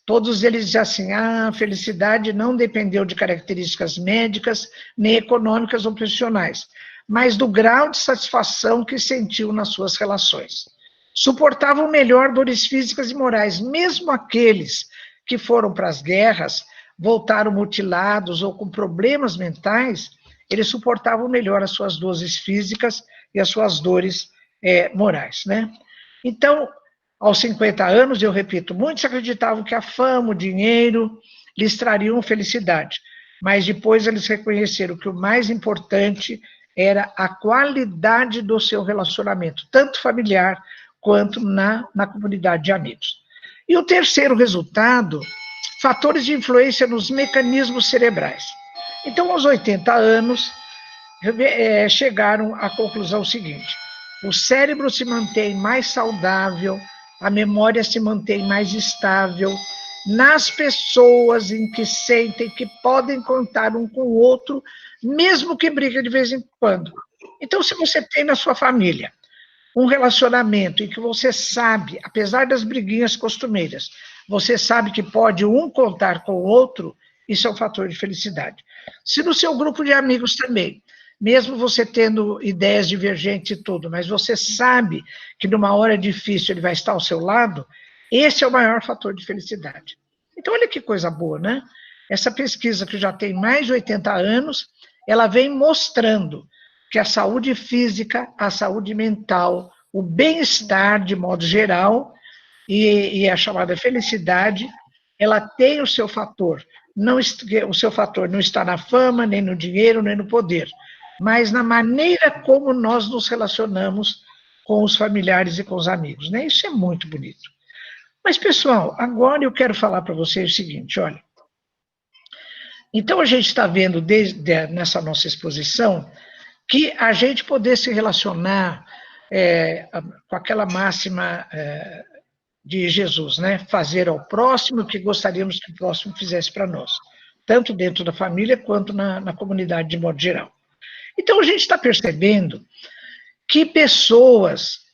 Todos eles dizem assim: a felicidade não dependeu de características médicas, nem econômicas ou profissionais, mas do grau de satisfação que sentiu nas suas relações. Suportavam melhor dores físicas e morais, mesmo aqueles que foram para as guerras, voltaram mutilados ou com problemas mentais, eles suportavam melhor as suas dores físicas e as suas dores morais, né? Então, aos 50 anos, eu repito, muitos acreditavam que a fama, o dinheiro, lhes trariam felicidade. mas depois eles reconheceram que o mais importante era a qualidade do seu relacionamento, tanto familiar quanto na comunidade de amigos. E o terceiro resultado, fatores de influência nos mecanismos cerebrais. Então, aos 80 anos, chegaram à conclusão seguinte: o cérebro se mantém mais saudável, a memória se mantém mais estável nas pessoas em que sentem que podem contar um com o outro, mesmo que briguem de vez em quando. Então, se você tem na sua família um relacionamento em que você sabe, apesar das briguinhas costumeiras, você sabe que pode um contar com o outro, isso é um fator de felicidade. Se no seu grupo de amigos também, mesmo você tendo ideias divergentes e tudo, mas você sabe que numa hora difícil ele vai estar ao seu lado, esse é o maior fator de felicidade. Então, olha que coisa boa, né? Essa pesquisa que já tem mais de 80 anos, ela vem mostrando que a saúde física, a saúde mental, o bem-estar de modo geral e a chamada felicidade, ela tem o seu fator. O seu fator não está na fama, nem no dinheiro, nem no poder, mas na maneira como nós nos relacionamos com os familiares e com os amigos, né? Isso é muito bonito. Mas, pessoal, agora eu quero falar para vocês o seguinte, olha. Então, a gente está vendo nessa nossa exposição que a gente poder se relacionar com aquela máxima de Jesus, né? Fazer ao próximo o que gostaríamos que o próximo fizesse para nós, tanto dentro da família quanto na comunidade de modo geral. Então, a gente está percebendo que pessoas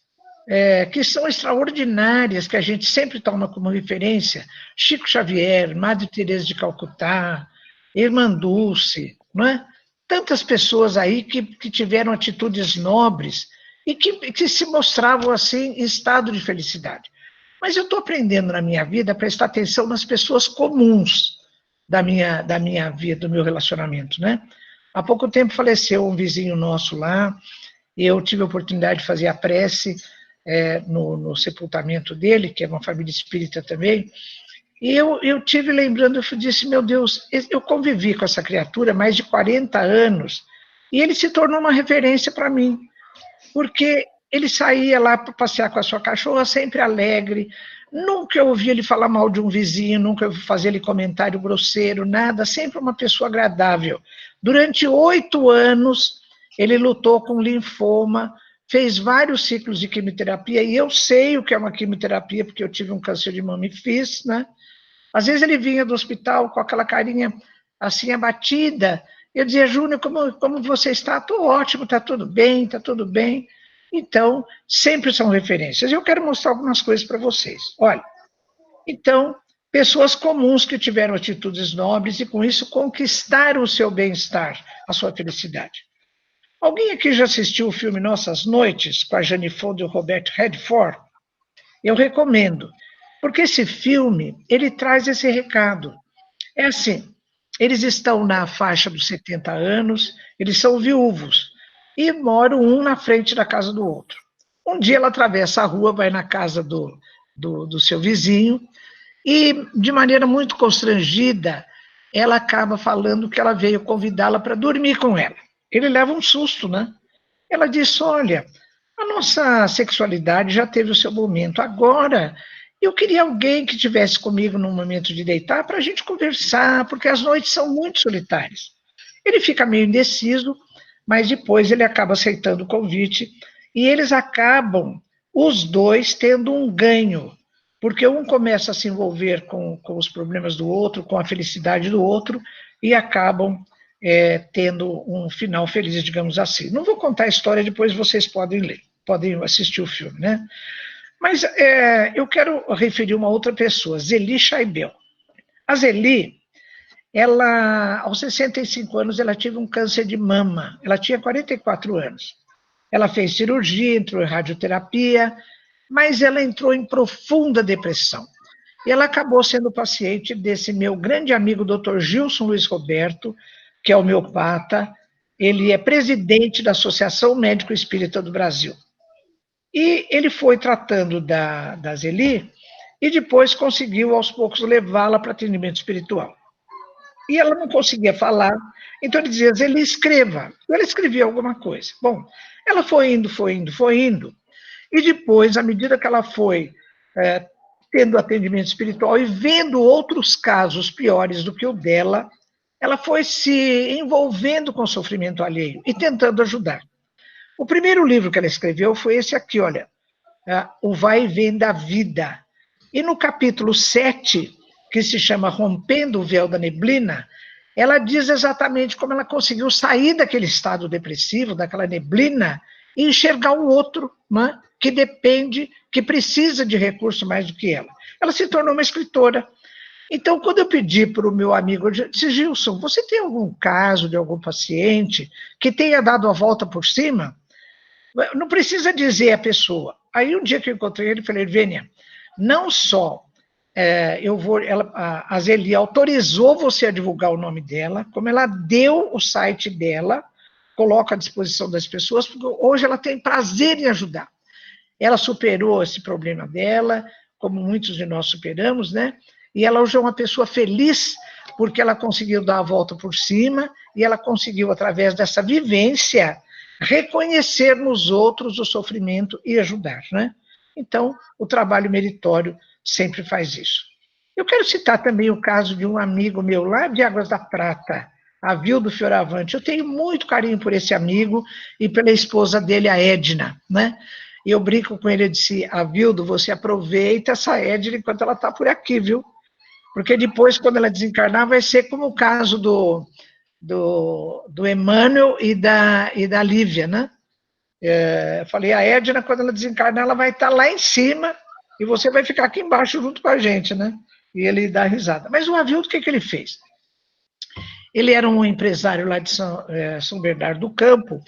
que são extraordinárias, que a gente sempre toma como referência, Chico Xavier, Madre Teresa de Calcutá, Irmã Dulce, não é? Tantas pessoas aí que tiveram atitudes nobres e que se mostravam assim em estado de felicidade. Mas eu estou aprendendo na minha vida a prestar atenção nas pessoas comuns da minha vida, do meu relacionamento, né? Há pouco tempo faleceu um vizinho nosso lá, e eu tive a oportunidade de fazer a prece no sepultamento dele, que é uma família espírita também, e eu tive lembrando, eu disse, meu Deus, eu convivi com essa criatura mais de 40 anos, e ele se tornou uma referência para mim, porque ele saía lá para passear com a sua cachorra, sempre alegre, nunca eu ouvi ele falar mal de um vizinho, nunca eu ouvi fazer ele comentário grosseiro, nada, sempre uma pessoa agradável. Durante 8 anos, ele lutou com linfoma, fez vários ciclos de quimioterapia, e eu sei o que é uma quimioterapia, porque eu tive um câncer de mama e fiz, né? Às vezes ele vinha do hospital com aquela carinha assim abatida, eu dizia, Júnior, como você está? Estou ótimo, está tudo bem, está tudo bem. Então, sempre são referências. Eu quero mostrar algumas coisas para vocês. Olha, então, pessoas comuns que tiveram atitudes nobres e com isso conquistaram o seu bem-estar, a sua felicidade. Alguém aqui já assistiu o filme Nossas Noites, com a Jane Fonda e o Robert Redford? Eu recomendo, porque esse filme, ele traz esse recado. É assim, eles estão na faixa dos 70 anos, eles são viúvos, e moram um na frente da casa do outro. Um dia ela atravessa a rua, vai na casa do seu vizinho, e de maneira muito constrangida, ela acaba falando que ela veio convidá-la para dormir com ela. Ele leva um susto, né? Ela diz, olha, a nossa sexualidade já teve o seu momento, agora eu queria alguém que estivesse comigo no momento de deitar para a gente conversar, porque as noites são muito solitárias. Ele fica meio indeciso, mas depois ele acaba aceitando o convite e eles acabam, os dois, tendo um ganho, porque um começa a se envolver com os problemas do outro, com a felicidade do outro, e acabam tendo um final feliz, digamos assim. Não vou contar a história, depois vocês podem ler, podem assistir o filme, né? Mas eu quero referir uma outra pessoa, Zeli Chaibel. A Zeli, ela, aos 65 anos, ela teve um câncer de mama. Ela tinha 44 anos. Ela fez cirurgia, entrou em radioterapia, mas ela entrou em profunda depressão. E ela acabou sendo paciente desse meu grande amigo, Dr. Gilson Luiz Roberto, que é homeopata. Ele é presidente da Associação Médico Espírita do Brasil. E ele foi tratando da Zeli e depois conseguiu, aos poucos, levá-la para atendimento espiritual. E ela não conseguia falar, então ele dizia, Zeli, escreva. Ela escrevia alguma coisa. Bom, ela foi indo, foi indo, foi indo, e depois, à medida que ela foi tendo atendimento espiritual e vendo outros casos piores do que o dela, ela foi se envolvendo com o sofrimento alheio e tentando ajudar. O primeiro livro que ela escreveu foi esse aqui, olha, O Vai e Vem da Vida. E no capítulo 7, que se chama Rompendo o Véu da Neblina, ela diz exatamente como ela conseguiu sair daquele estado depressivo, daquela neblina, e enxergar o outro, né, que depende, que precisa de recurso mais do que ela. Ela se tornou uma escritora. Então, quando eu pedi para o meu amigo, eu disse, Gilson, você tem algum caso de algum paciente que tenha dado a volta por cima? Não precisa dizer a pessoa. Aí, um dia que eu encontrei ele, eu falei, Vênia, não só a Zeli autorizou você a divulgar o nome dela, como ela deu o site dela, coloca à disposição das pessoas, porque hoje ela tem prazer em ajudar. Ela superou esse problema dela, como muitos de nós superamos, né? E ela hoje é uma pessoa feliz, porque ela conseguiu dar a volta por cima, e ela conseguiu, através dessa vivência, reconhecer nos outros o sofrimento e ajudar, né? Então, o trabalho meritório sempre faz isso. Eu quero citar também o caso de um amigo meu lá de Águas da Prata, Avildo Fioravante. Eu tenho muito carinho por esse amigo e pela esposa dele, a Edna, né? E eu brinco com ele, eu disse, Avildo, você aproveita essa Edna enquanto ela está por aqui, viu? Porque depois, quando ela desencarnar, vai ser como o caso do Emmanuel e da Lívia, né? Eu falei, a Edna, quando ela desencarnar, ela vai estar lá em cima e você vai ficar aqui embaixo junto com a gente, né? E ele dá risada. Mas o Avildo, o que ele fez? Ele era um empresário lá de São Bernardo do Campo,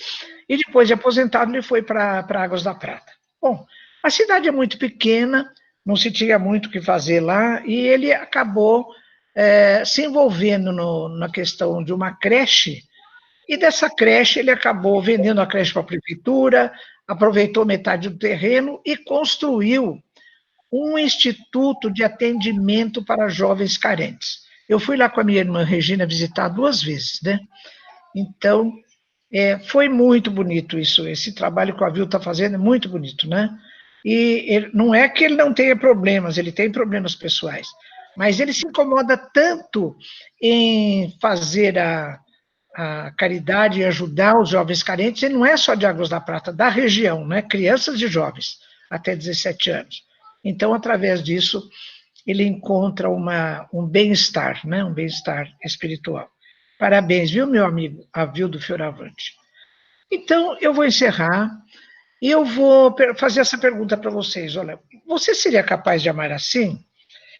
e depois de aposentado ele foi para Águas da Prata. Bom, a cidade é muito pequena, não se tinha muito o que fazer lá, e ele acabou se envolvendo na questão de uma creche, e dessa creche ele acabou vendendo a creche para a prefeitura, aproveitou metade do terreno e construiu um instituto de atendimento para jovens carentes. Eu fui lá com a minha irmã Regina visitar 2 vezes, né? Então, foi muito bonito isso, esse trabalho que o Avildo está fazendo é muito bonito, né? E não é que ele não tenha problemas, ele tem problemas pessoais, mas ele se incomoda tanto em fazer a caridade e ajudar os jovens carentes, e não é só de Águas da Prata, da região, né? Crianças e jovens, até 17 anos. Então, através disso, ele encontra um bem-estar, né? Um bem-estar espiritual. Parabéns, viu, meu amigo Avildo Fioravante? Então, eu vou encerrar e eu vou fazer essa pergunta para vocês. Olha, você seria capaz de amar assim?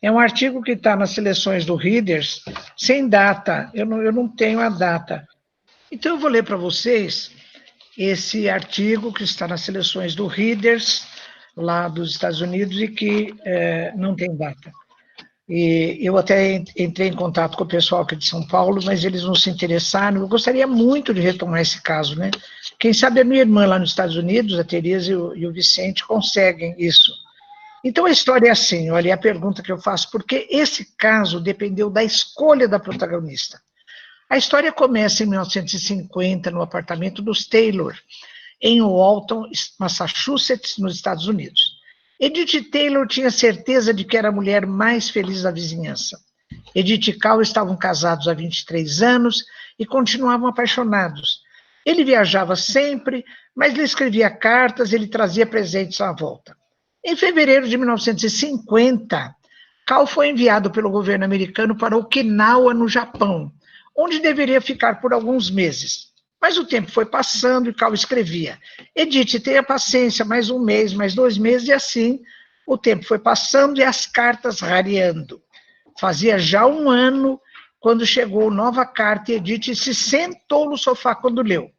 É um artigo que está nas seleções do Readers, sem data, eu não tenho a data. Então, eu vou ler para vocês esse artigo que está nas seleções do Readers, lá dos Estados Unidos, e que não tem data. E eu até entrei em contato com o pessoal aqui de São Paulo, mas eles não se interessaram. Eu gostaria muito de retomar esse caso, né? Quem sabe a minha irmã lá nos Estados Unidos, a Tereza e o Vicente, conseguem isso. Então a história é assim, olha, a pergunta que eu faço, porque esse caso dependeu da escolha da protagonista. A história começa em 1950, no apartamento dos Taylor, em Walton, Massachusetts, nos Estados Unidos. Edith Taylor tinha certeza de que era a mulher mais feliz da vizinhança. Edith e Cal estavam casados há 23 anos e continuavam apaixonados. Ele viajava sempre, mas lhe escrevia cartas e lhe trazia presentes à volta. Em fevereiro de 1950, Cal foi enviado pelo governo americano para Okinawa, no Japão, onde deveria ficar por alguns meses. Mas o tempo foi passando e Cal escrevia: Edith, tenha paciência, mais 1 mês, mais 2 meses, e assim o tempo foi passando e as cartas rareando. Fazia já 1 ano quando chegou nova carta e Edith se sentou no sofá quando leu.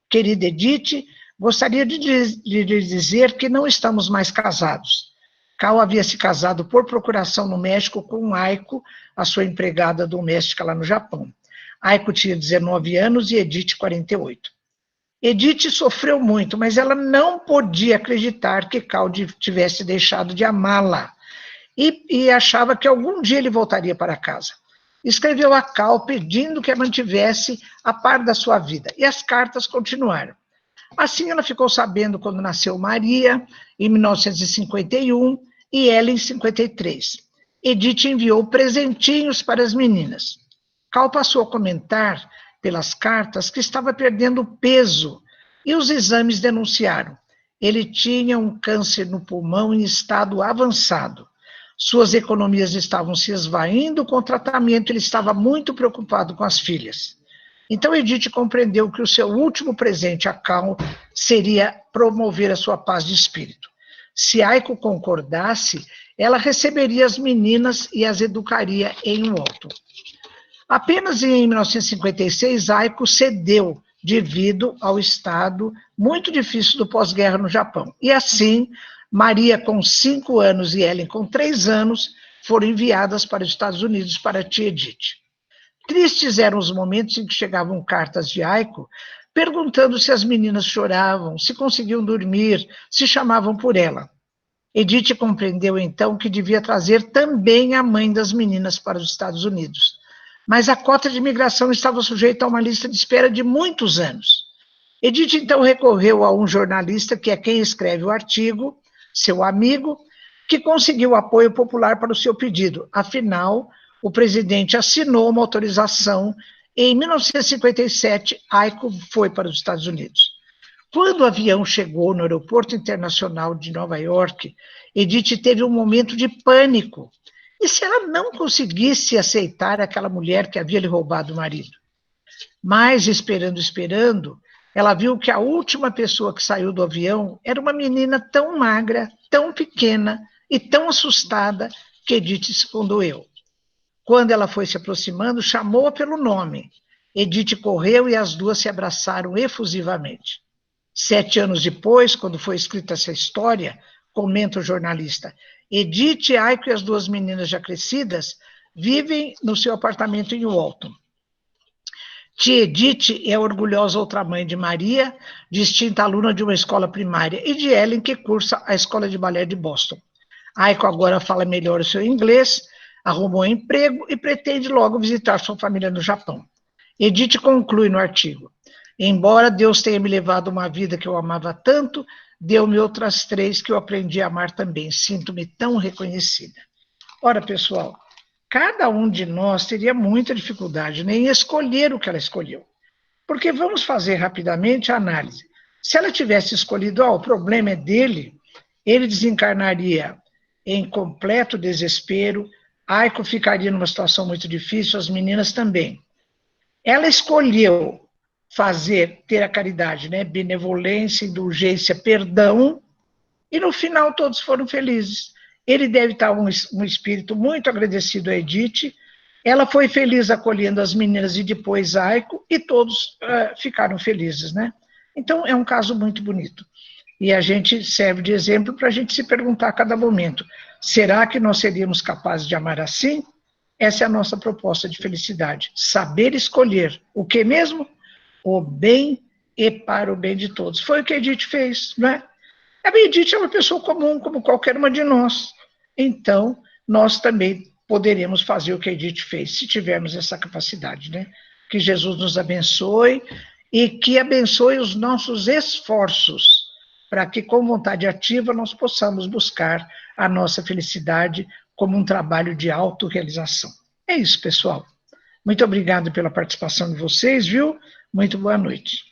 Querida Edith, gostaria de dizer que não estamos mais casados. Cal havia se casado por procuração no México com Aiko, a sua empregada doméstica lá no Japão. Aiko tinha 19 anos e Edith 48. Edith sofreu muito, mas ela não podia acreditar que Cal tivesse deixado de amá-la e achava que algum dia ele voltaria para casa. escreveu a Cal pedindo que a mantivesse a par da sua vida, e as cartas continuaram. Assim, ela ficou sabendo quando nasceu Maria, em 1951, e ela em 53. Edith enviou presentinhos para as meninas. Cal passou a comentar pelas cartas que estava perdendo peso, e os exames denunciaram. Ele tinha um câncer no pulmão em estado avançado. Suas economias estavam se esvaindo com o tratamento, ele estava muito preocupado com as filhas. Então Edith compreendeu que o seu último presente a Cal seria promover a sua paz de espírito. Se Aiko concordasse, ela receberia as meninas e as educaria em Walton. Apenas em 1956, Aiko cedeu devido ao estado muito difícil do pós-guerra no Japão. E assim, Maria, com 5 anos, e Ellen, com 3 anos, foram enviadas para os Estados Unidos para a tia Edith. Tristes eram os momentos em que chegavam cartas de Aiko, perguntando se as meninas choravam, se conseguiam dormir, se chamavam por ela. Edith compreendeu então que devia trazer também a mãe das meninas para os Estados Unidos. Mas a cota de imigração estava sujeita a uma lista de espera de muitos anos. Edith então recorreu a um jornalista, que é quem escreve o artigo, seu amigo, que conseguiu apoio popular para o seu pedido. Afinal, o presidente assinou uma autorização. Em 1957, Aiko foi para os Estados Unidos. Quando o avião chegou no Aeroporto Internacional de Nova York, Edith teve um momento de pânico. E se ela não conseguisse aceitar aquela mulher que havia lhe roubado o marido? Mas, esperando, ela viu que a última pessoa que saiu do avião era uma menina tão magra, tão pequena e tão assustada que Edith se condoeu. Quando ela foi se aproximando, chamou-a pelo nome. Edith correu e as duas se abraçaram efusivamente. 7 anos depois, quando foi escrita essa história, comenta o jornalista, Edith, Aiko e as 2 meninas já crescidas vivem no seu apartamento em Walton. Tia Edith é a orgulhosa outra mãe de Maria, distinta aluna de uma escola primária, e de Ellen, que cursa a escola de balé de Boston. Aiko agora fala melhor o seu inglês, arrumou um emprego e pretende logo visitar sua família no Japão. Edith conclui no artigo, embora Deus tenha me levado uma vida que eu amava tanto, deu-me outras 3 que eu aprendi a amar também. Sinto-me tão reconhecida. Ora, pessoal, cada um de nós teria muita dificuldade em escolher o que ela escolheu. Porque vamos fazer rapidamente a análise. Se ela tivesse escolhido, o problema é dele, ele desencarnaria em completo desespero, Aiko ficaria numa situação muito difícil, as meninas também. Ela escolheu ter a caridade, né? Benevolência, indulgência, perdão, e no final todos foram felizes. Ele deve estar um espírito muito agradecido a Edith, ela foi feliz acolhendo as meninas e depois Aiko, e todos ficaram felizes, né? Então é um caso muito bonito. E a gente serve de exemplo para a gente se perguntar a cada momento, será que nós seríamos capazes de amar assim? Essa é a nossa proposta de felicidade, saber escolher o que mesmo? O bem e para o bem de todos. Foi o que a Edith fez, não é? A Edith é uma pessoa comum, como qualquer uma de nós. Então, nós também poderemos fazer o que a Edith fez, se tivermos essa capacidade, né? Que Jesus nos abençoe e que abençoe os nossos esforços, para que com vontade ativa nós possamos buscar a nossa felicidade como um trabalho de autorrealização. É isso, pessoal. Muito obrigado pela participação de vocês, viu? Muito boa noite.